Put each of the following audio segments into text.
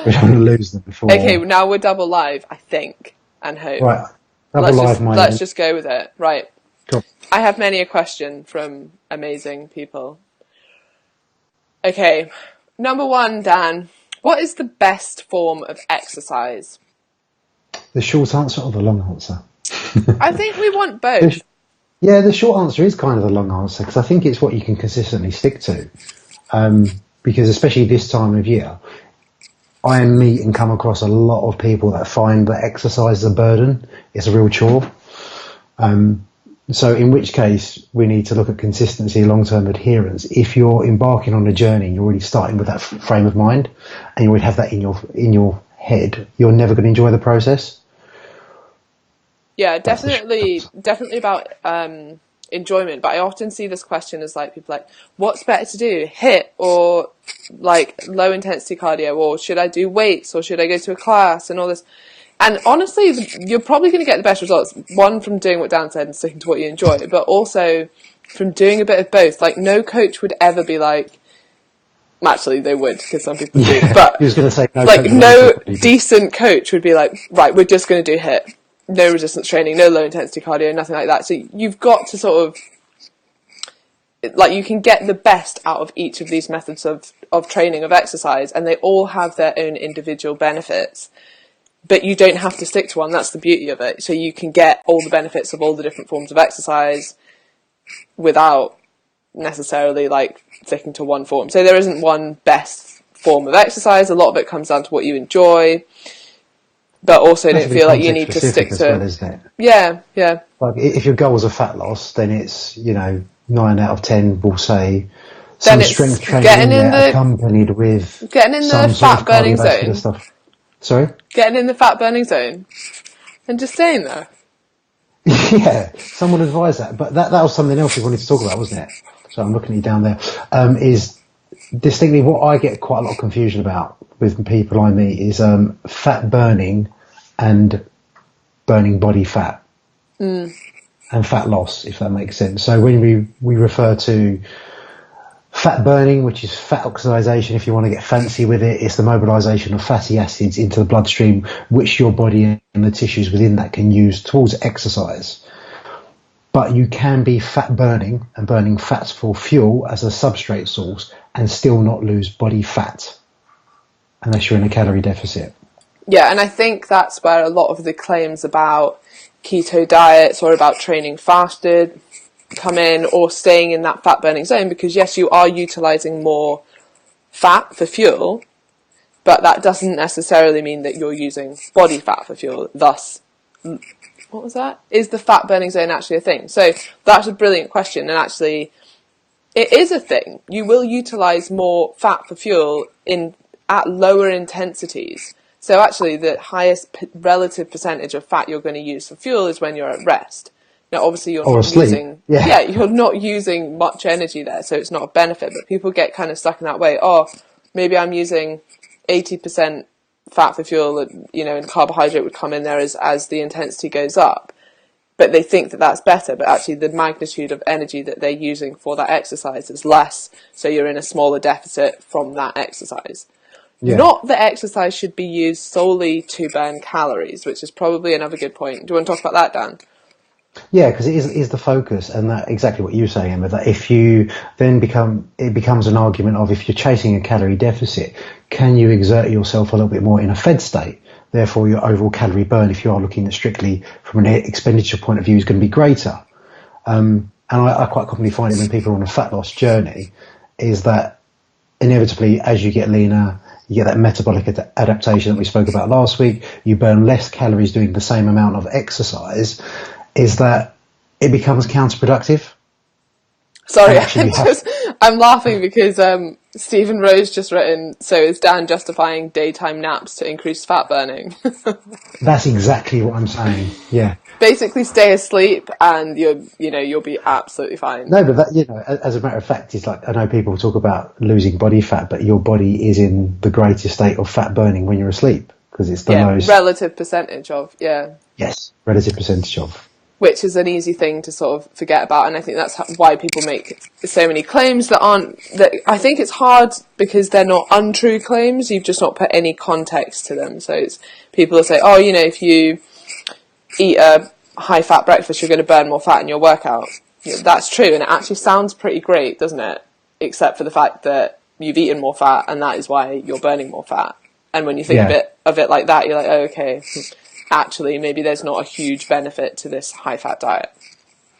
We don't want to lose them before. Okay, now we're double live, I think, and hope. Right. Let's just go with it. Right. Cool. I have many a question from amazing people. Okay. Number 1, Dan. What is the best form of exercise? The short answer or the long answer? I think we want both. Yeah, the short answer is kind of the long answer because I think it's what you can consistently stick to. Because especially this time of year, I meet and come across a lot of people that find that exercise is a burden. It's a real chore. So in which case we need to look at consistency, long-term adherence. If you're embarking on a journey, you're already starting with that frame of mind and you already have that in your head, you're never going to enjoy the process. Yeah, definitely about enjoyment. But I often see this question as like people like, what's better to do, HIIT or like low intensity cardio, or should I do weights, or should I go to a class and all this? And honestly, you're probably going to get the best results, one, from doing what Dan said and sticking to what you enjoy, but also from doing a bit of both. Like, no coach would ever be like, actually they would, because some people do, but was going to say, no decent coach would be like, right, we're just going to do HIIT. No resistance training, no low intensity cardio, nothing like that. So you've got to sort of, like, you can get the best out of each of these methods of training, of exercise, and they all have their own individual benefits. But you don't have to stick to one. That's the beauty of it. So you can get all the benefits of all the different forms of exercise without necessarily like sticking to one form. So there isn't one best form of exercise. A lot of it comes down to what you enjoy, but also don't feel like you need to stick to. Well, isn't it? Yeah. Like if your goal is a fat loss, then it's 9 out of 10 will say then some strength training accompanied with getting in the fat burning zone stuff. Sorry? Getting in the fat burning zone and just staying there. Yeah, someone advised that. But that was something else we wanted to talk about, wasn't it? So I'm looking at you down there. Is distinctly what I get quite a lot of confusion about with people I meet is fat burning and burning body fat. And fat loss, if that makes sense. So when we refer to fat burning, which is fat oxidation, if you want to get fancy with it, it's the mobilization of fatty acids into the bloodstream, which your body and the tissues within that can use towards exercise. But you can be fat burning and burning fats for fuel as a substrate source and still not lose body fat unless you're in a calorie deficit. Yeah, and I think that's where a lot of the claims about keto diets or about training fasted come in, or staying in that fat burning zone, because yes, you are utilizing more fat for fuel, but that doesn't necessarily mean that you're using body fat for fuel. Thus, what was that? Is the fat burning zone actually a thing? So that's a brilliant question, and actually it is a thing. You will utilize more fat for fuel at lower intensities. So actually the highest relative percentage of fat you're going to use for fuel is when you're at rest. Now, obviously, you're not using much energy there, so it's not a benefit. But people get kind of stuck in that way. Oh, maybe I'm using 80% fat for fuel, and carbohydrate would come in there as the intensity goes up. But they think that that's better. But actually, the magnitude of energy that they're using for that exercise is less. So you're in a smaller deficit from that exercise. Yeah. Not that exercise should be used solely to burn calories, which is probably another good point. Do you want to talk about that, Dan? Yeah, because it is the focus, and that exactly what you're saying, Emma, that if you then it becomes an argument of, if you're chasing a calorie deficit, can you exert yourself a little bit more in a fed state? Therefore, your overall calorie burn, if you are looking at strictly from an expenditure point of view, is going to be greater. And I quite commonly find it when people are on a fat loss journey, is that inevitably, as you get leaner, you get that metabolic adaptation that we spoke about last week, you burn less calories doing the same amount of exercise, is that it becomes counterproductive. Sorry, I'm laughing because Stephen Rose just written, so is Dan justifying daytime naps to increase fat burning? That's exactly what I'm saying, yeah. Basically stay asleep and you'll be absolutely fine. No, but that, as a matter of fact, it's like, I know people talk about losing body fat, but your body is in the greatest state of fat burning when you're asleep, because it's the most... relative percentage of, yeah. Yes, relative percentage of. which is an easy thing to sort of forget about. And I think that's why people make so many claims that I think it's hard because they're not untrue claims. You've just not put any context to them. So people will say, oh, if you eat a high fat breakfast, you're going to burn more fat in your workout. That's true. And it actually sounds pretty great, doesn't it? Except for the fact that you've eaten more fat and that is why you're burning more fat. And when you think of it like that, you're like, oh, okay, actually, maybe there's not a huge benefit to this high-fat diet.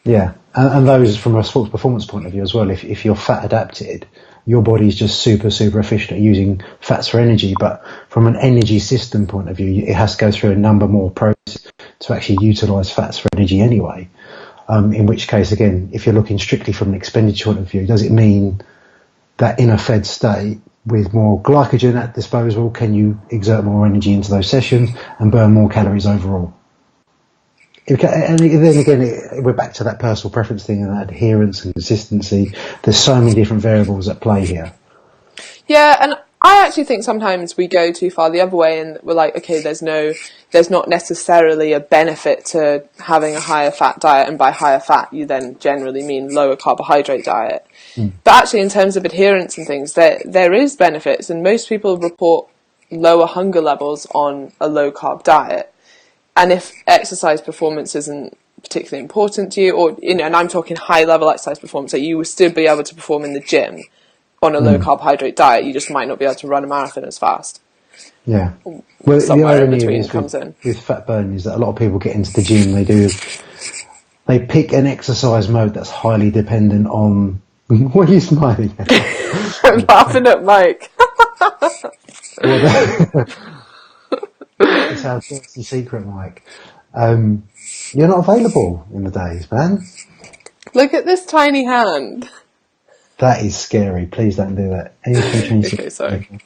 Yeah, and those from a sports performance point of view as well, if you're fat adapted, your body's just super, super efficient at using fats for energy. But from an energy system point of view, it has to go through a number more processes to actually utilise fats for energy anyway. In which case, again, if you're looking strictly from an expenditure point of view, does it mean that in a fed state, with more glycogen at disposal, can you exert more energy into those sessions and burn more calories overall? And then again, we're back to that personal preference thing and adherence and consistency. There's so many different variables at play here. Yeah, and I actually think sometimes we go too far the other way and we're like, okay, there's not necessarily a benefit to having a higher fat diet, and by higher fat you then generally mean lower carbohydrate diet. But actually in terms of adherence and things, there is benefits, and most people report lower hunger levels on a low carb diet. And if exercise performance isn't particularly important to you, or and I'm talking high level exercise performance, so you will still be able to perform in the gym on a low carbohydrate diet, you just might not be able to run a marathon as fast. Yeah. Well, the irony with fat burning is that a lot of people get into the gym, they pick an exercise mode that's highly dependent on. What are you smiling at? I'm laughing at Mike. It's our dirty secret, Mike. You're not available in the days, man. Look at this tiny hand. That is scary. Please don't do that. Okay, sorry.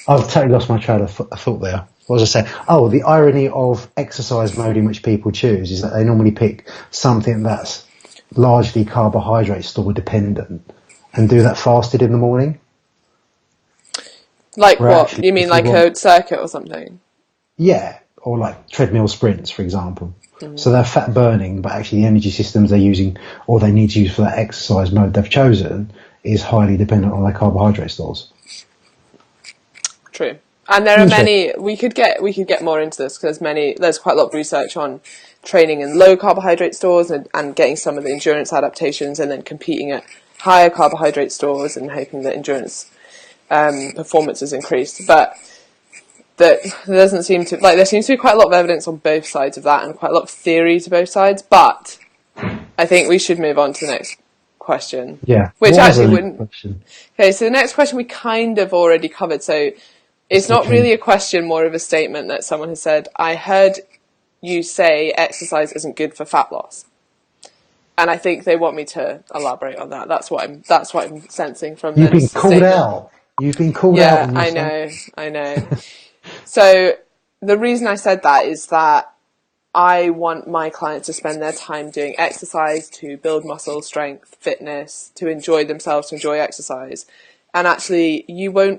I've totally lost my trail of thought there. What was I saying? Oh, the irony of exercise mode in which people choose is that they normally pick something that's largely carbohydrate store dependent and do that fasted in the morning. Like what? You mean like a circuit or something? Yeah, or like treadmill sprints, for example. So they're fat burning, but actually the energy systems they're using or they need to use for that exercise mode they've chosen is highly dependent on their carbohydrate stores. True. And there are many, we could get more into this because there's quite a lot of research on training in low carbohydrate stores and getting some of the endurance adaptations and then competing at higher carbohydrate stores and hoping that endurance performance is increased. But there seems to be quite a lot of evidence on both sides of that and quite a lot of theory to both sides. But I think we should move on to the next question. Yeah. Which actually wouldn't. Question? Okay, so the next question we kind of already covered. So it's not really a question, more of a statement that someone has said, I heard you say exercise isn't good for fat loss. And I think they want me to elaborate on that. That's what I'm sensing from this. You've been called out. You've been called out. Yeah, I know. So the reason I said that is that I want my clients to spend their time doing exercise to build muscle strength, fitness, to enjoy themselves, to enjoy exercise. And actually,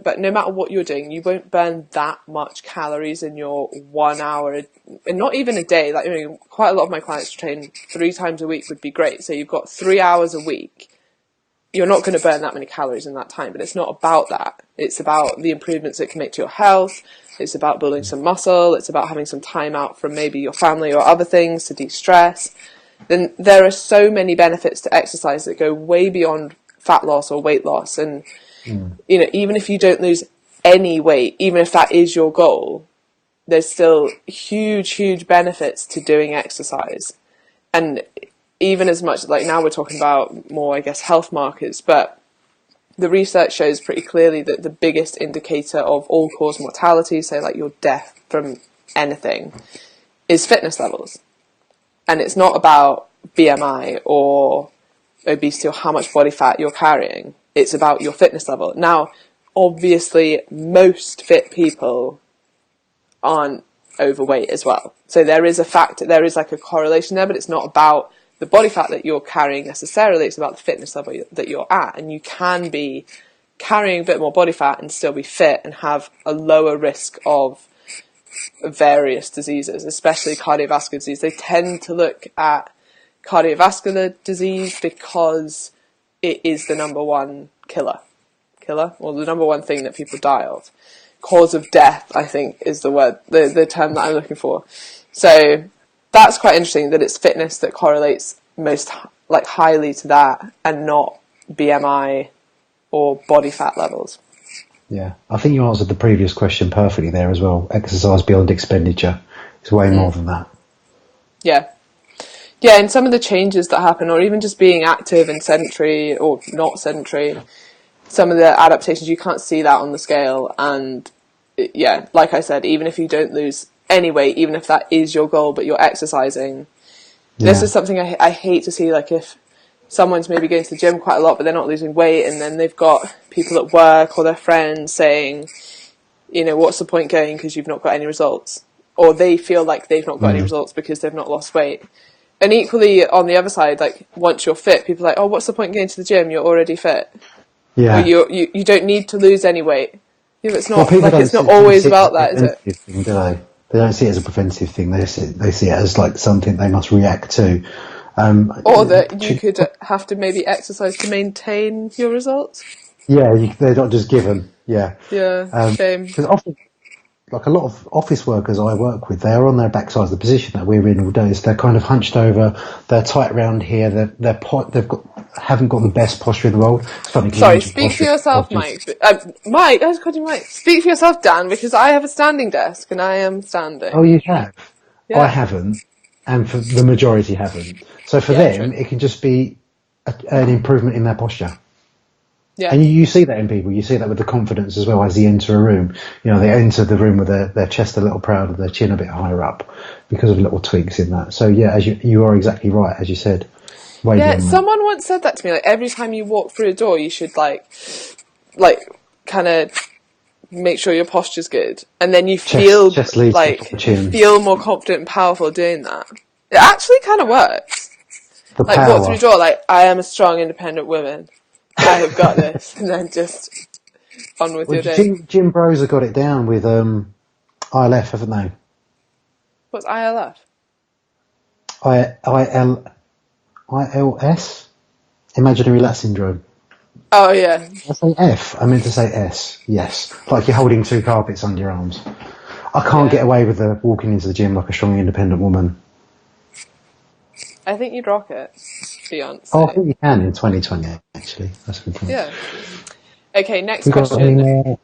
but no matter what you're doing, you won't burn that much calories in your 1 hour, and not even a day. Like, quite a lot of my clients train 3 times a week would be great. So you've got 3 hours a week. You're not going to burn that many calories in that time, but it's not about that. It's about the improvements it can make to your health. It's about building some muscle. It's about having some time out from maybe your family or other things to de-stress. Then there are so many benefits to exercise that go way beyond fat loss or weight loss. And even if you don't lose any weight, even if that is your goal, there's still huge benefits to doing exercise. And even as much, like now we're talking about more, I guess, health markers, but the research shows pretty clearly that the biggest indicator of all-cause mortality, so like your death from anything, is fitness levels. And it's not about BMI or obesity or how much body fat you're carrying. It's about your fitness level. Now, obviously, most fit people aren't overweight as well. So there is like a correlation there, but it's not about the body fat that you're carrying necessarily. It's about the fitness level that you're at. And you can be carrying a bit more body fat and still be fit and have a lower risk of various diseases, especially cardiovascular disease. They tend to look at cardiovascular disease because it is the number one killer, or the number one thing that people die of. Cause of death, I think, is the term that I'm looking for. So that's quite interesting that it's fitness that correlates most highly to that, and not BMI or body fat levels. Yeah, I think you answered the previous question perfectly there as well. Exercise beyond expenditure is way more than that. Yeah. Yeah, and some of the changes that happen, or even just being active and sedentary or not sedentary, some of the adaptations, you can't see that on the scale. And yeah, like I said, even if you don't lose any weight, even if that is your goal, but you're exercising, this is something I hate to see. Like if someone's maybe going to the gym quite a lot, but they're not losing weight, and then they've got people at work or their friends saying, you know, what's the point going because you've not got any results? Or they feel like they've not got any results because they've not lost weight. And equally, on the other side, like, once you're fit, people are like, oh, what's the point going to the gym? You're already fit. Yeah. Or you don't need to lose any weight. Yeah, it's not, it's not don't always see it about as that, a is it? preventative thing, do they? They don't see it as a preventative thing. They see it as like something they must react to. Or that you could have to maybe exercise to maintain your results. Yeah, they're not just given. Yeah. Yeah, shame. Because often, like a lot of office workers I work with, they're on their backsides. The position that we're in all day is they're kind of hunched over. They're tight around here. Haven't got the best posture in the world. It's funny. Sorry, speak for yourself, Mike. Mike, I was calling Mike. Speak for yourself, Dan, because I have a standing desk and I am standing. Oh, you have? Yeah. I haven't, and for the majority haven't. So for them, true. it can just be an improvement in their posture. Yeah. And you see that in people. You see that with the confidence as well as they enter a room. You know, they enter the room with their chest a little prouder, their chin a bit higher up because of little tweaks in that. So yeah, as you are exactly right, as you said. Yeah, someone once said that to me. Like every time you walk through a door, you should like kind of make sure your posture's good, and then you feel feel more confident and powerful doing that. It actually kind of works. The like power. Walk through a door, like I am a strong, independent woman. I have got this, and then just on with your day. Gym bros have got it down with ILF, haven't they? What's ILF? ILS? Imaginary lat syndrome. Oh, yeah. Did I say F? I meant to say S. Yes. Like you're holding two carpets under your arms. I can't get away with walking into the gym like a strong, independent woman. I think you'd rock it, Beyonce. Oh, I think you can in 2020, actually. That's a good point. Yeah. Okay, next question.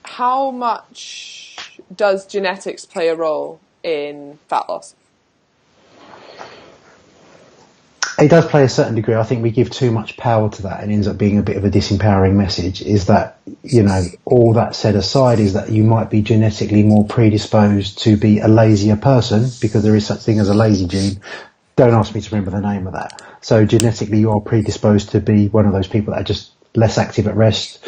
How much does genetics play a role in fat loss? It does play a certain degree. I think we give too much power to that and ends up being a bit of a disempowering message. Is that, you know, all that said aside is that you might be genetically more predisposed to be a lazier person because there is such thing as a lazy gene. Don't ask me to remember the name of that. So genetically you are predisposed to be one of those people that are just less active at rest.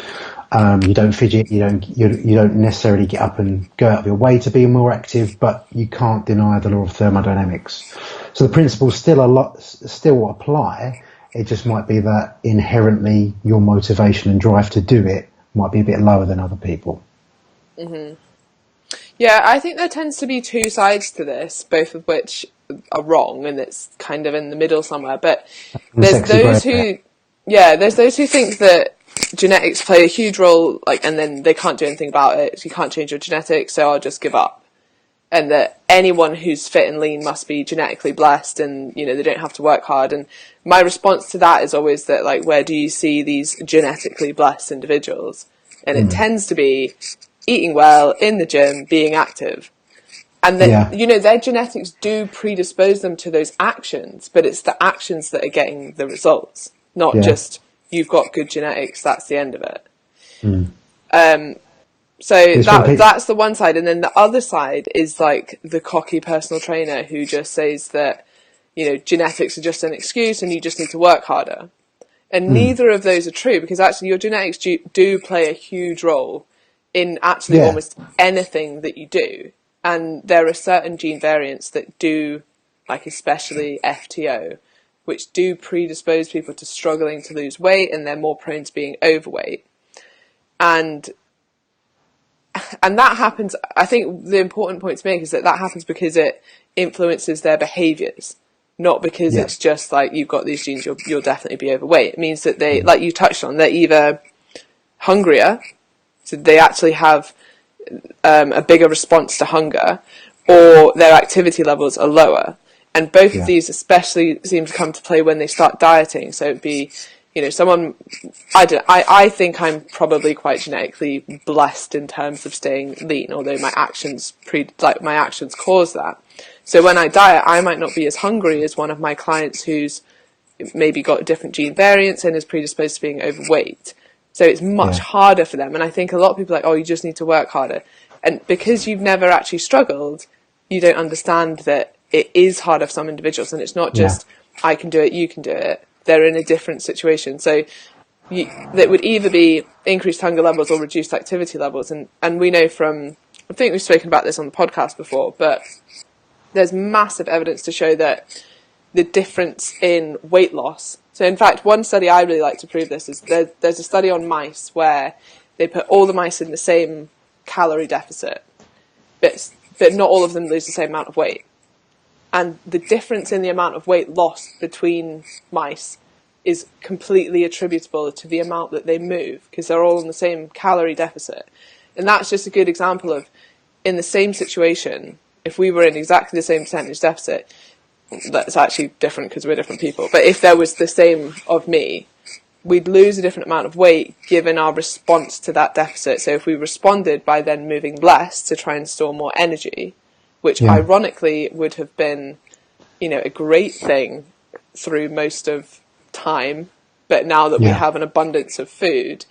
You don't fidget, you don't necessarily get up and go out of your way to be more active, but you can't deny the law of thermodynamics. So the principles still apply. It just might be that inherently your motivation and drive to do it might be a bit lower than other people. Mm-hmm. Yeah, I think there tends to be two sides to this, both of which are wrong, and it's kind of in the middle somewhere. But there's those who think that genetics play a huge role, like, and then they can't do anything about it. You can't change your genetics, so I'll just give up. And that anyone who's fit and lean must be genetically blessed, and you know they don't have to work hard. And my response to that is always that, like, where do you see these genetically blessed individuals? And it tends to be eating well, in the gym, being active. And then, you know, their genetics do predispose them to those actions, but it's the actions that are getting the results, not just you've got good genetics, that's the end of it. So that's the one side. And then the other side is like the cocky personal trainer who just says that, you know, genetics are just an excuse and you just need to work harder. And neither of those are true, because actually your genetics do play a huge role in actually almost anything that you do. And there are certain gene variants that do, like especially FTO, which do predispose people to struggling to lose weight, and they're more prone to being overweight. And that happens, I think the important point to make is that happens because it influences their behaviours. not because Yeah. it's just like you've got these genes, you'll definitely be overweight. It means that they, like you touched on, they're either hungrier, so they actually have a bigger response to hunger, or their activity levels are lower. And both of these especially seem to come to play when they start dieting. So it'd be, someone, I think I'm probably quite genetically blessed in terms of staying lean, although my actions cause that. So when I diet, I might not be as hungry as one of my clients who's maybe got different gene variants and is predisposed to being overweight. So it's much harder for them. And I think a lot of people are like, oh, you just need to work harder. And because you've never actually struggled, you don't understand that it is harder for some individuals. And it's not just, I can do it, you can do it. They're in a different situation. So that would either be increased hunger levels or reduced activity levels. And we know from, I think we've spoken about this on the podcast before, but there's massive evidence to show that the difference in weight loss. So in fact, one study I really like to prove this is there's a study on mice where they put all the mice in the same calorie deficit, but not all of them lose the same amount of weight. And the difference in the amount of weight lost between mice is completely attributable to the amount that they move, because they're all in the same calorie deficit. And that's just a good example of, in the same situation, if we were in exactly the same percentage deficit, that's actually different because we're different people. But if there was the same of me, we'd lose a different amount of weight given our response to that deficit. So if we responded by then moving less to try and store more energy, which ironically would have been, a great thing through most of time, but now that we have an abundance of food,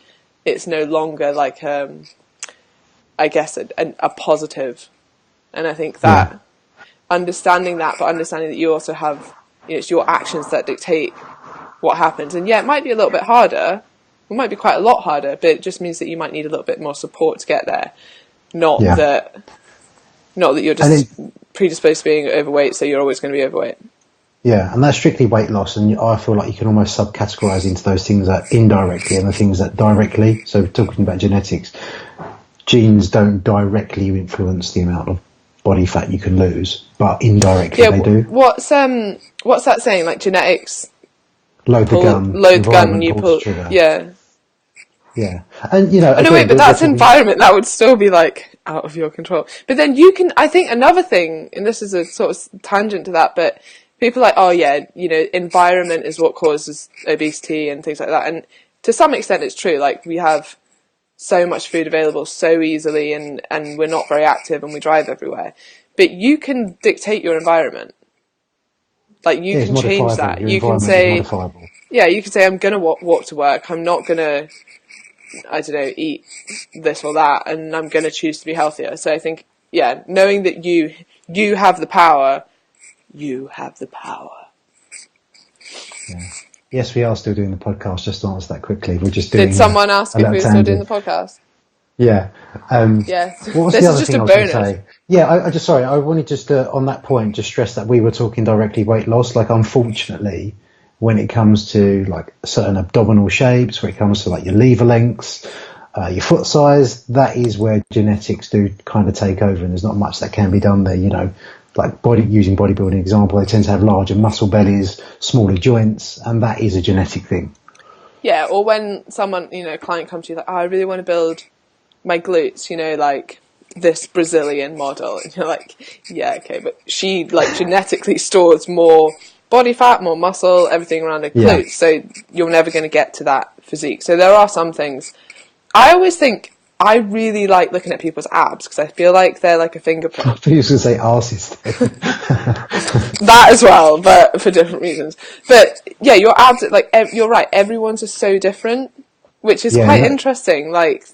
it's no longer like, I guess, a positive. And I think that understanding that, but understanding that you also have, it's your actions that dictate what happens. And it might be a little bit harder. It might be quite a lot harder, but it just means that you might need a little bit more support to get there. Not that you're just predisposed to being overweight, so you're always going to be overweight. Yeah, and that's strictly weight loss, and I feel like you can almost subcategorize into those things that indirectly and the things that directly. So talking about genetics, genes don't directly influence the amount of body fat you can lose, but indirectly they do. What's that saying? Like genetics load the gun, and you pull. Yeah, and but that's environment. That would still be like out of your control. But then you can. I think another thing, and this is a sort of tangent to that, but people are like, environment is what causes obesity and things like that. And to some extent, it's true. Like we have so much food available so easily, and we're not very active, and we drive everywhere. But you can dictate your environment. Like you can change that. You can say, you can say, I'm going to walk to work. I'm not going to, eat this or that, and I'm going to choose to be healthier. So I think, knowing that you have the power, you have the power. Yeah. Yes, we are still doing the podcast. Just to answer that quickly, we're just doing. Did someone ask if we were still doing the podcast? Yeah. Yes. What was this the other is just thing a I was bonus. going to say? Yeah, I wanted just to, on that point, just stress that we were talking directly weight loss. Like, unfortunately, when it comes to like certain abdominal shapes, when it comes to like your lever lengths, your foot size, that is where genetics do kind of take over, and there's not much that can be done there. Like using bodybuilding example, they tend to have larger muscle bellies, smaller joints, and that is a genetic thing. Yeah, or when someone, a client comes to you like, I really want to build my glutes, like this Brazilian model, and you're like, yeah, okay, but she like genetically stores more body fat, more muscle, everything around her glutes, so you're never going to get to that physique. So there are some things. I always think I really like looking at people's abs because I feel like they're like a fingerprint. I thought you were going to say arses. That as well, but for different reasons. But yeah, your abs, like you're right, everyone's are so different, which is quite interesting. Like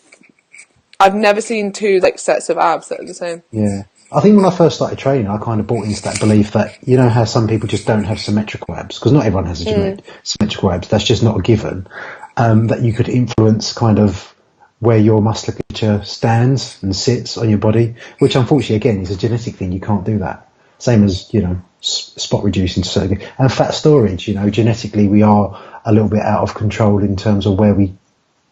I've never seen two like sets of abs that are the same. Yeah. I think when I first started training, I kind of bought into that belief that, how some people just don't have symmetrical abs, because not everyone has symmetrical abs. That's just not a given. That you could influence kind of where your musculature stands and sits on your body, which unfortunately, again, is a genetic thing. You can't do that. Same as, spot reducing to certain, and fat storage, genetically we are a little bit out of control in terms of where we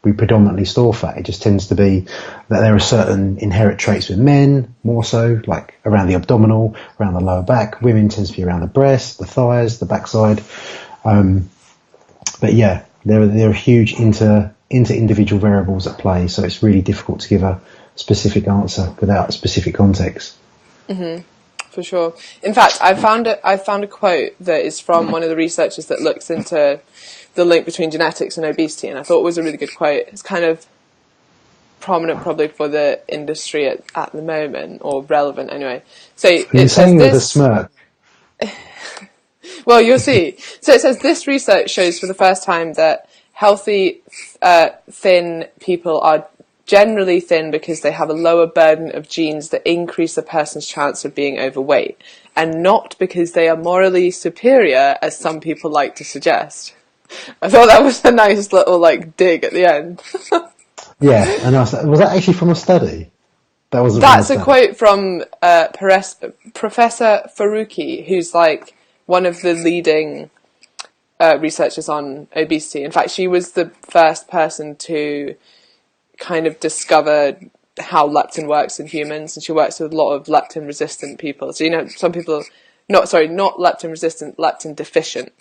we predominantly store fat. It just tends to be that there are certain inherent traits with men, more so, like around the abdominal, around the lower back. Women tends to be around the breast, the thighs, the backside. But yeah, there are huge inter-individual variables at play, so it's really difficult to give a specific answer without a specific context. Mm-hmm. For sure. In fact, I found a quote that is from one of the researchers that looks into the link between genetics and obesity, and I thought it was a really good quote. It's kind of prominent probably for the industry at the moment, or relevant anyway. So You're saying with a smirk. Well, you'll see. So it says, this research shows for the first time that healthy, thin people are generally thin because they have a lower burden of genes that increase a person's chance of being overweight, and not because they are morally superior, as some people like to suggest. I thought that was a nice little dig at the end. Yeah, and was that actually from a study? That's a quote from Professor Faruqi, who's one of the leading researchers on obesity. In fact, she was the first person to kind of discover how leptin works in humans, and she works with a lot of leptin resistant people. So some people, not leptin resistant, leptin deficient.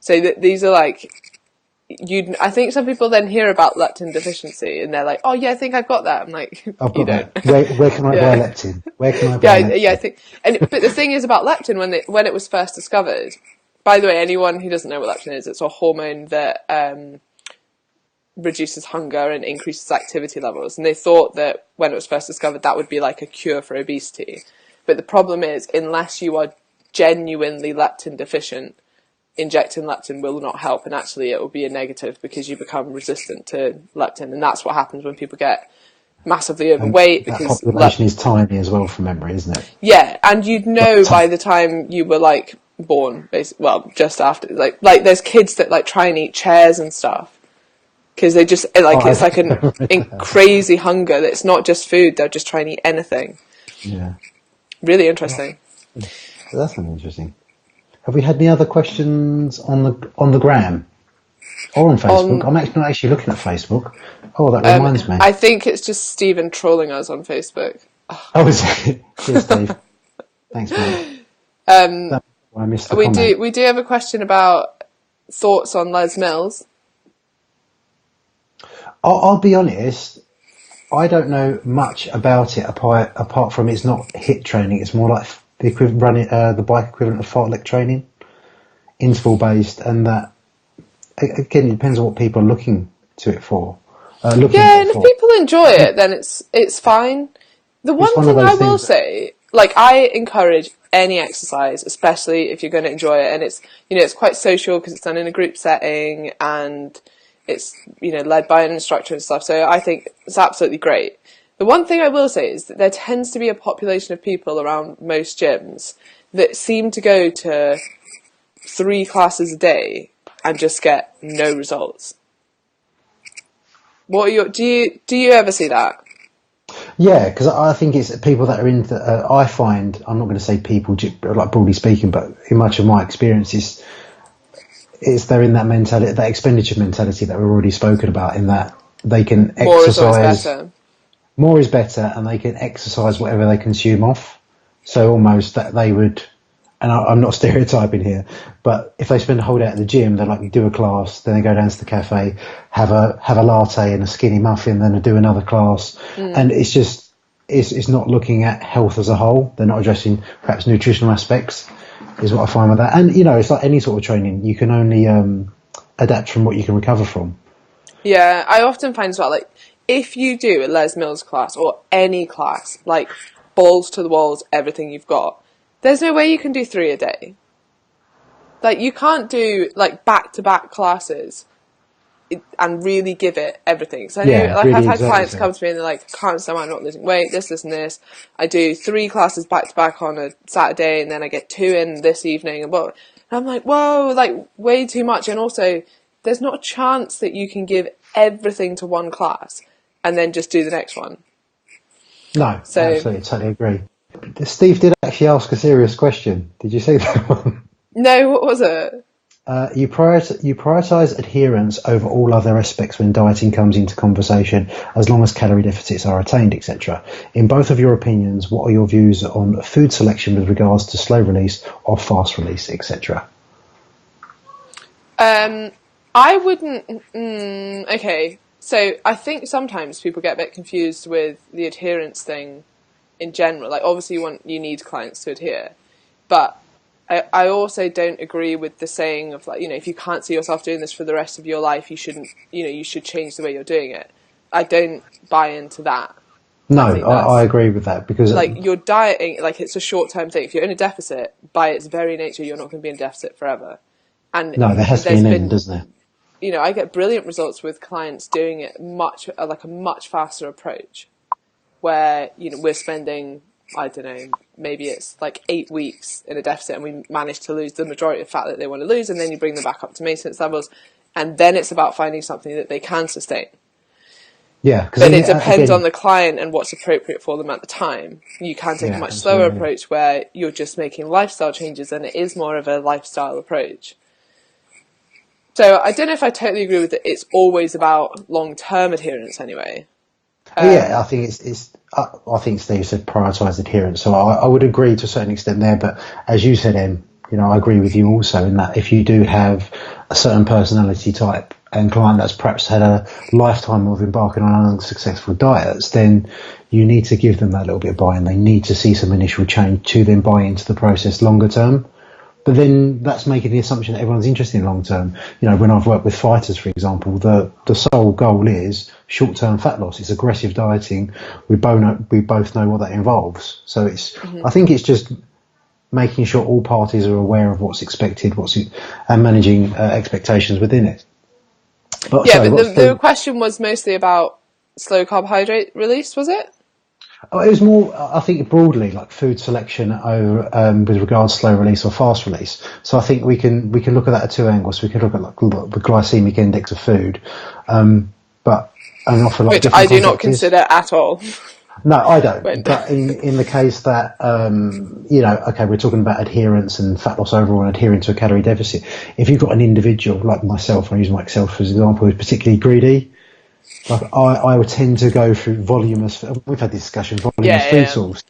So these are I think some people then hear about leptin deficiency and they're like, oh yeah, I think I've got that. I'm like, I've got that. Where can I buy leptin? Where can I buy leptin? Yeah, I think. But the thing is about leptin, when it was first discovered, by the way, anyone who doesn't know what leptin is, it's a hormone that reduces hunger and increases activity levels. And they thought that when it was first discovered, that would be like a cure for obesity. But the problem is, unless you are genuinely leptin deficient, injecting leptin will not help, and actually it will be a negative because you become resistant to leptin, and that's what happens when people get massively overweight. And because that population is tiny as well from memory, isn't it? Yeah, and you'd know by the time you were born, basically, well, just after, there's kids that try and eat chairs and stuff because they just it's like crazy hunger. That's not just food; they'll just try and eat anything. Yeah, really interesting. That's something interesting. Have we had any other questions on the gram or on Facebook? I'm actually not looking at Facebook. Oh, that reminds me. I think it's just Stephen trolling us on Facebook. Oh, is it? Cheers, Steve. Thanks, mate. I missed the comment. We do have a question about thoughts on Les Mills. I'll be honest. I don't know much about it apart from it's not HIIT training. It's more like the bike equivalent of fartlek training, interval based, and that again it depends on what people are looking to it for. And if people enjoy it, then it's fine. The one thing I will say, I encourage any exercise, especially if you're going to enjoy it, and it's quite social because it's done in a group setting and it's led by an instructor and stuff. So I think it's absolutely great. The one thing I will say is that there tends to be a population of people around most gyms that seem to go to 3 classes a day and just get no results. What are do you ever see that? Yeah, because I think it's people that are into. I find, I'm not going to say people broadly speaking, but in much of my experience they're in that mentality, that expenditure mentality that we've already spoken about. In that they can exercise. More is better, and they can exercise whatever they consume off. So almost that they would, and I'm not stereotyping here, but if they spend a whole day at the gym, they do a class, then they go down to the cafe, have a latte and a skinny muffin, then they do another class, and it's just it's not looking at health as a whole. They're not addressing perhaps nutritional aspects, is what I find with that. And it's like any sort of training, you can only adapt from what you can recover from. Yeah, I often find as well, if you do a Les Mills class or any class, balls to the walls, everything you've got, there's no way you can do 3 a day. You can't do back-to-back classes and really give it everything. So I know, I've had clients come to me and they're like, I can't understand why I'm not losing weight, this, and this. I do 3 classes back-to-back on a Saturday and then I get 2 in this evening. And I'm like, whoa, way too much. And also, there's not a chance that you can give everything to one class and then just do the next one. No, absolutely, totally agree. Steve did actually ask a serious question. Did you see that one? No, what was it? You prioritize adherence over all other aspects when dieting comes into conversation, as long as calorie deficits are attained, etc. In both of your opinions, what are your views on food selection with regards to slow release or fast release, etc.? I wouldn't. Okay, so I think sometimes people get a bit confused with the adherence thing in general. Like, obviously, you need clients to adhere, but I also don't agree with the saying of, like, if you can't see yourself doing this for the rest of your life, you shouldn't. You should change the way you're doing it. I don't buy into that. No, I agree with that, because like, you're dieting, like, it's a short-term thing. If you're in a deficit, by its very nature, you're not going to be in a deficit forever. And no, there has to be an end, doesn't there? I get brilliant results with clients doing it like a much faster approach, where we're spending, I don't know, maybe it's like 8 weeks in a deficit, and we manage to lose the majority of fat that they want to lose, and then you bring them back up to maintenance levels, and then it's about finding something that they can sustain. Yeah, but it depends on the client and what's appropriate for them at the time. You can take a much slower approach where you're just making lifestyle changes, and it is more of a lifestyle approach. So I don't know if I totally agree with it. It's always about long-term adherence anyway. I think I think Steve said prioritise adherence, so I would agree to a certain extent there. But as you said, Em, I agree with you also in that if you do have a certain personality type and client that's perhaps had a lifetime of embarking on unsuccessful diets, then you need to give them that little bit of buy-in. They need to see some initial change to then buy into the process longer term. But then that's making the assumption that everyone's interested in long term. When I've worked with fighters, for example, the sole goal is short term fat loss. It's aggressive dieting. We both know what that involves. So I think it's just making sure all parties are aware of what's expected, and managing expectations within it. But the question was mostly about slow carbohydrate release, was it? It was more, I think, broadly like food selection with regards to slow release or fast release. So I think we can look at that at two angles. We can look at the glycemic index of food, which I do not consider at all. No, I don't. But in the case that we're talking about adherence and fat loss overall and adhering to a calorie deficit. If you've got an individual like myself, I use myself as an example, who's particularly greedy. Like I would tend to go through voluminous. We've had this discussion. Voluminous food source.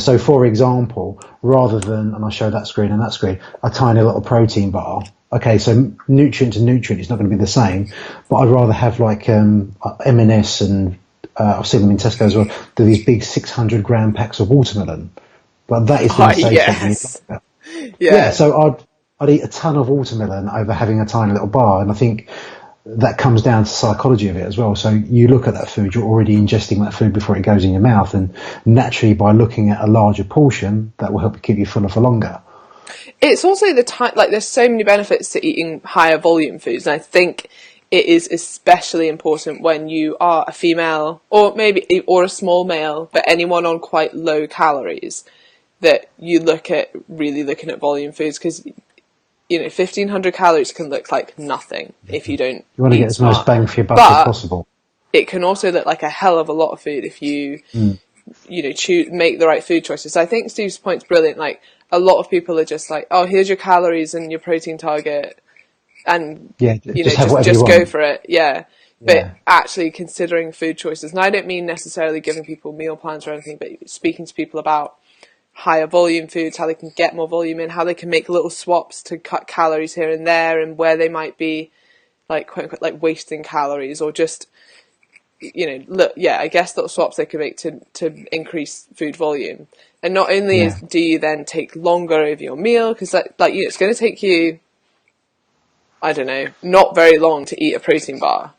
So for example, rather than, and I show that screen and that screen, a tiny little protein bar. Okay, so nutrient to nutrient, it's not going to be the same. But I'd rather have like M&S and I've seen them in Tesco as well. They're these big 600-gram packs of watermelon. But that is the yes. Yeah. So I'd eat a ton of watermelon over having a tiny little bar, and I think that comes down to psychology of it as well. So you look at that food, you're already ingesting that food before it goes in your mouth, and naturally by looking at a larger portion, that will help you keep you fuller for longer. It's also the time, like, there's so many benefits to eating higher volume foods, and I think it is especially important when you are a female or a small male, but anyone on quite low calories, that you really looking at volume foods, because 1,500 calories can look like nothing if you don't. You want to get as much bang for your buck as possible. It can also look like a hell of a lot of food if you, make the right food choices. So I think Steve's point's brilliant. Like, a lot of people are just like, oh, here's your calories and your protein target, and just go for it. Yeah. But actually considering food choices, and I don't mean necessarily giving people meal plans or anything, but speaking to people about higher volume foods, how they can get more volume in, how they can make little swaps to cut calories here and there, and where they might be like, quote unquote, like wasting calories, or just, I guess little swaps they can make to increase food volume. And not only do you then take longer over your meal, because it's going to take you, I don't know, not very long to eat a protein bar.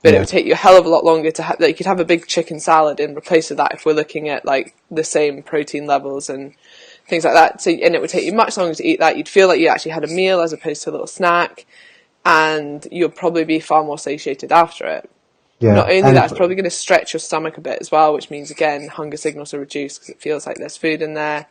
But it would take you a hell of a lot longer to have. Like, you could have a big chicken salad in place of that if we're looking at like the same protein levels and things like that. So, and it would take you much longer to eat that. You'd feel like you actually had a meal as opposed to a little snack, and you'll probably be far more satiated after it. Yeah. Not only that, it's probably going to stretch your stomach a bit as well, which means again hunger signals are reduced because it feels like there's food in there.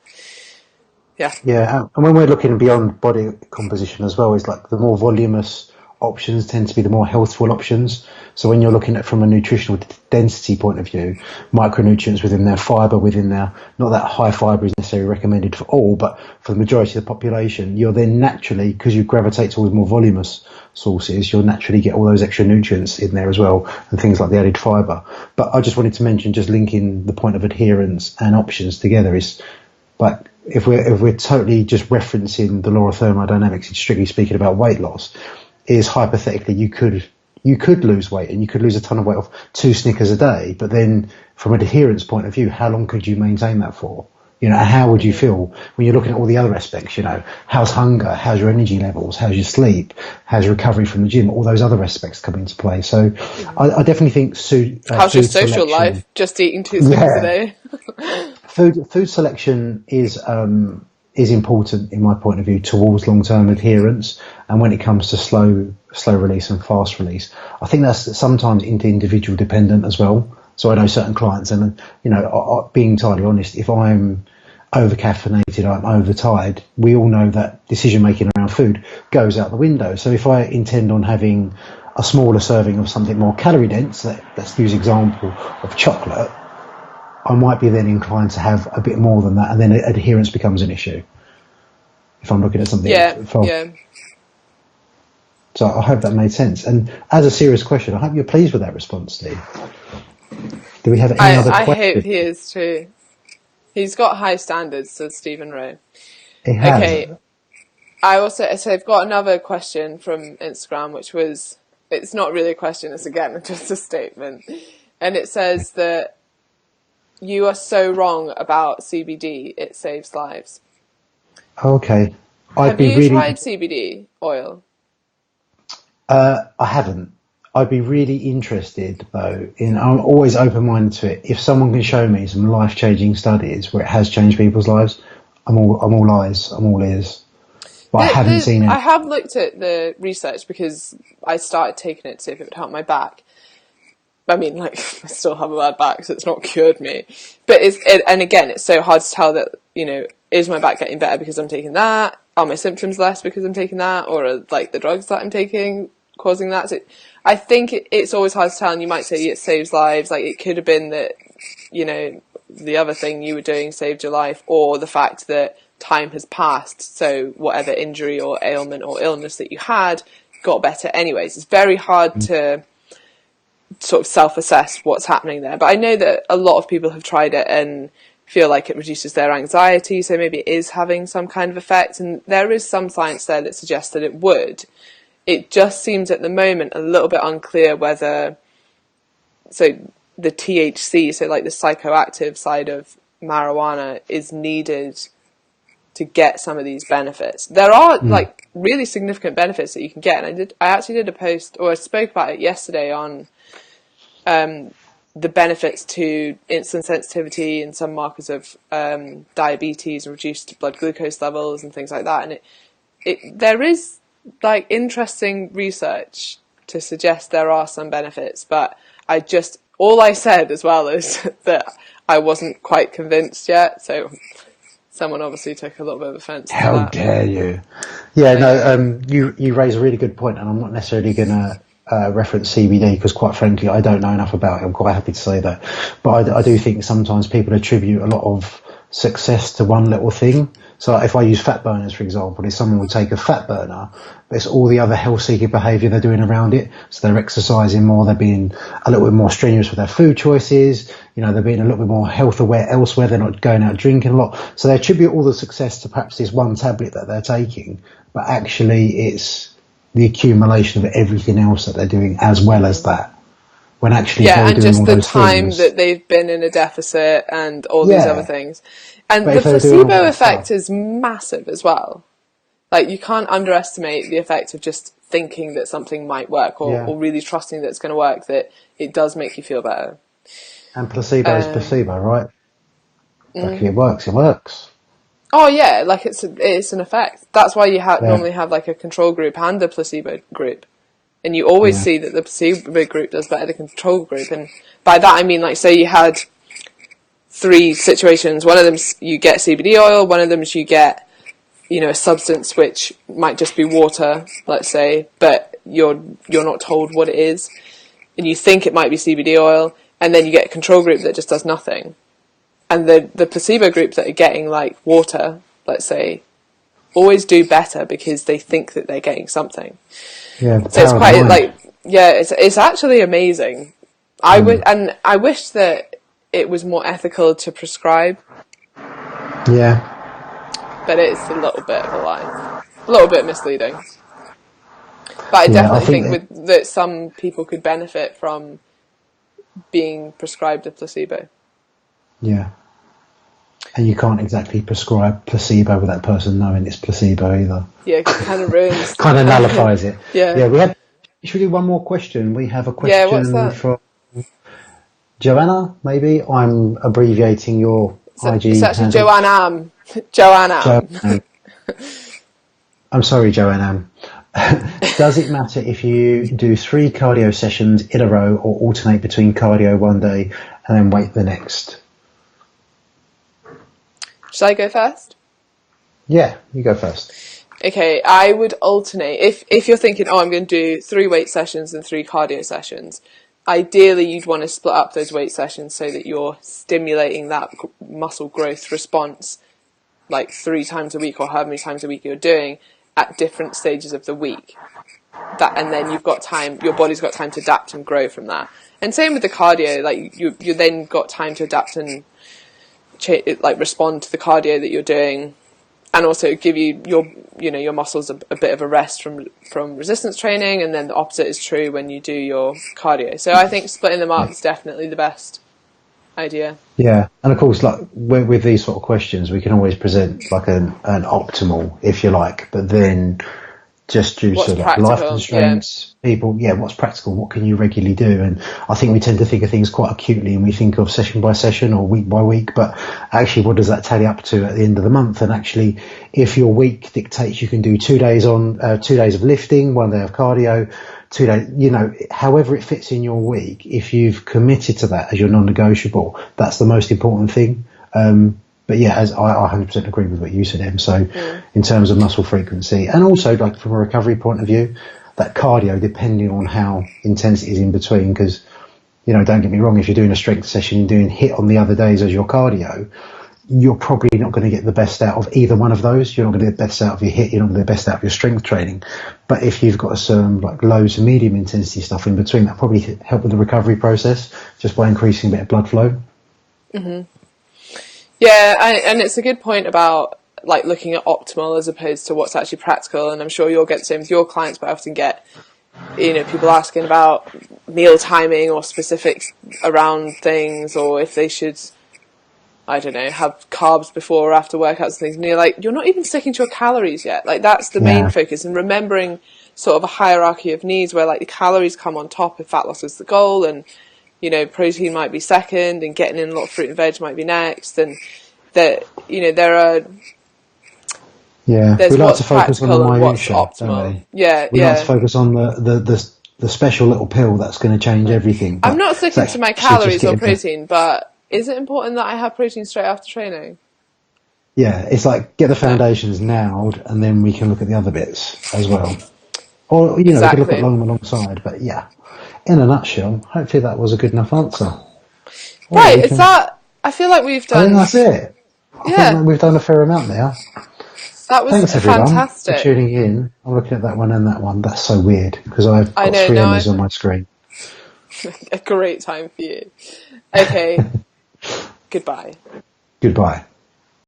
Yeah. Yeah, and when we're looking beyond body composition as well, it's like the more voluminous options tend to be the more healthful options. So when you're looking at from a nutritional density point of view, micronutrients within their fibre, within their, not that high fibre is necessarily recommended for all, but for the majority of the population, you're then naturally, because you gravitate towards more voluminous sources, you'll naturally get all those extra nutrients in there as well, and things like the added fibre. But I just wanted to mention, just linking the point of adherence and options together is, like, if we're totally just referencing the law of thermodynamics and strictly speaking about weight loss, is hypothetically you could lose weight and you could lose a ton of weight off 2 Snickers a day, but then from an adherence point of view, how long could you maintain that for? You know, how would you feel when you're looking at all the other aspects? You know, how's hunger? How's your energy levels? How's your sleep? How's your recovery from the gym? All those other aspects come into play. So I definitely think how's your social life? Just eating 2 Snickers a day? Food selection is important in my point of view towards long-term adherence. And when it comes to slow release and fast release, I think that's sometimes individual dependent as well. So I know certain clients, and you know, being entirely honest, if I'm over caffeinated, I'm overtired, we all know that decision making around food goes out the window. So if I intend on having a smaller serving of something more calorie dense, let's use example of chocolate, I might be then inclined to have a bit more than that, and then adherence becomes an issue. If I'm looking at something, So I hope that made sense. And as a serious question, I hope you're pleased with that response, Steve. Do we have any other questions? I hope he is too. He's got high standards, says Stephen Rowe. He has. Okay. So I've got another question from Instagram, which was, it's not really a question, it's again just a statement. And it says that you are so wrong about CBD, it saves lives. Okay. Have you tried CBD oil? I haven't. I'd be really interested, though, I'm always open-minded to it. If someone can show me some life-changing studies where it has changed people's lives, I'm all eyes, I'm all ears. But I haven't seen it. I have looked at the research because I started taking it to see if it would help my back. I mean, like, I still have a bad back, so it's not cured me. But and again, it's so hard to tell that, you know, is my back getting better because I'm taking that? Are my symptoms less because I'm taking that? Or are, like, the drugs that I'm taking causing that? So I think it's always hard to tell, and you might say it saves lives. Like, it could have been that, you know, the other thing you were doing saved your life, or the fact that time has passed, so whatever injury or ailment or illness that you had got better anyways. It's very hard to sort of self-assess what's happening there. But I know that a lot of people have tried it and feel like it reduces their anxiety, so maybe it is having some kind of effect, and there is some science there that suggests that it would. It just seems at the moment a little bit unclear whether, so the THC, so like the psychoactive side of marijuana, is needed to get some of these benefits. There are like really significant benefits that you can get, and I actually did a post, or I spoke about it yesterday on the benefits to insulin sensitivity and some markers of diabetes and reduced blood glucose levels and things like that. And there is like interesting research to suggest there are some benefits, but all I said as well is that I wasn't quite convinced yet, so someone obviously took a little bit of offence to that. How dare you? Yeah, no, you raise a really good point, and I'm not necessarily going to reference CBD because, quite frankly, I don't know enough about it. I'm quite happy to say that. But I do think sometimes people attribute a lot of success to one little thing. So if I use fat burners, for example, if someone would take a fat burner, but it's all the other health-seeking behaviour they're doing around it. So they're exercising more, they're being a little bit more strenuous with their food choices, you know, they're being a little bit more health-aware elsewhere, they're not going out drinking a lot. So they attribute all the success to perhaps this one tablet that they're taking, but actually it's the accumulation of everything else that they're doing as well as that. When actually and just the time that they've been in a deficit and all these other things. And the placebo effect is massive as well. Like, you can't underestimate the effect of just thinking that something might work or really trusting that it's going to work, that it does make you feel better. And placebo is placebo, right? Like, it works. Oh yeah, like it's an effect. That's why you normally have like a control group and a placebo group. And you always see that the placebo group does better than the control group. And by that I mean, like, say you had 3 situations. One of them you get CBD oil, one of them is you get, you know, a substance which might just be water, let's say, but you're not told what it is. and you think it might be CBD oil, and then you get a control group that just does nothing. And the placebo group that are getting like water, let's say, always do better because they think that they're getting something. Yeah, so it's quite like, yeah, it's actually amazing. I wish that it was more ethical to prescribe. Yeah. But it's a little bit of a lie. A little bit misleading. But I definitely think that some people could benefit from being prescribed a placebo. Yeah. And you can't exactly prescribe placebo with that person knowing it's placebo either. Yeah, it kind of ruins. Kind of nullifies it. Yeah. Yeah, should we do one more question? We have a question from Joanna, maybe? I'm abbreviating your IG. It's actually Joanne Am. I'm sorry, Joanne Am. Does it matter if you do 3 cardio sessions in a row or alternate between cardio one day and then wait the next? Should I go first? Yeah, you go first. Okay, I would alternate. If you're thinking, I'm going to do 3 weight sessions and 3 cardio sessions, ideally you'd want to split up those weight sessions so that you're stimulating that muscle growth response like 3 times a week or however many times a week you're doing at different stages of the week. And then you've got time, your body's got time to adapt and grow from that. And same with the cardio, like you then got time to adapt and respond to the cardio that you're doing, and also give your muscles a bit of a rest from resistance training. And then the opposite is true when you do your cardio. So I think splitting them up is definitely the best idea. Yeah, and of course, like with these sort of questions, we can always present like an optimal, if you like, but then just due to like life constraints, people, what's practical, what can you regularly do? And I think we tend to think of things quite acutely, and we think of session by session or week by week, but actually what does that tally up to at the end of the month? And actually, if your week dictates you can do 2 days on 2 days of lifting, 1 day of cardio, 2 days, however it fits in your week, if you've committed to that as your non-negotiable, that's the most important thing. But yeah, as I 100% agree with what you said, Em. So in terms of muscle frequency, and also like from a recovery point of view, that cardio, depending on how intense it is in between, because, don't get me wrong, if you're doing a strength session, you're doing HIIT on the other days as your cardio, you're probably not going to get the best out of either one of those. You're not going to get the best out of your HIIT, you're not going to get the best out of your strength training. But if you've got some like low to medium intensity stuff in between, that probably help with the recovery process just by increasing a bit of blood flow. Mm-hmm. Yeah, and it's a good point about like looking at optimal as opposed to what's actually practical. And I'm sure you'll get the same with your clients, but I often get, people asking about meal timing or specifics around things, or if they should, I don't know, have carbs before or after workouts and things. And you're like, you're not even sticking to your calories yet. Like that's the main focus, and remembering sort of a hierarchy of needs where like the calories come on top if fat loss is the goal, and protein might be second, and getting in a lot of fruit and veg might be next, and that there are. Yeah, we like to focus on the minutia, optimal. We like to focus on the special little pill that's going to change everything. I'm not sticking to my calories or protein, but is it important that I have protein straight after training? Yeah, it's like get the foundations nailed, and then we can look at the other bits as well. Or we can look at them alongside. But yeah. In a nutshell, hopefully that was a good enough answer. Right, is that... I feel like we've done... I think that's it. I think we've done a fair amount there. That was Thanks, fantastic. For tuning in. I'm looking at that one and that one. That's so weird, because I've got 3 Emmys on my screen. A great time for you. Okay. Goodbye. Goodbye.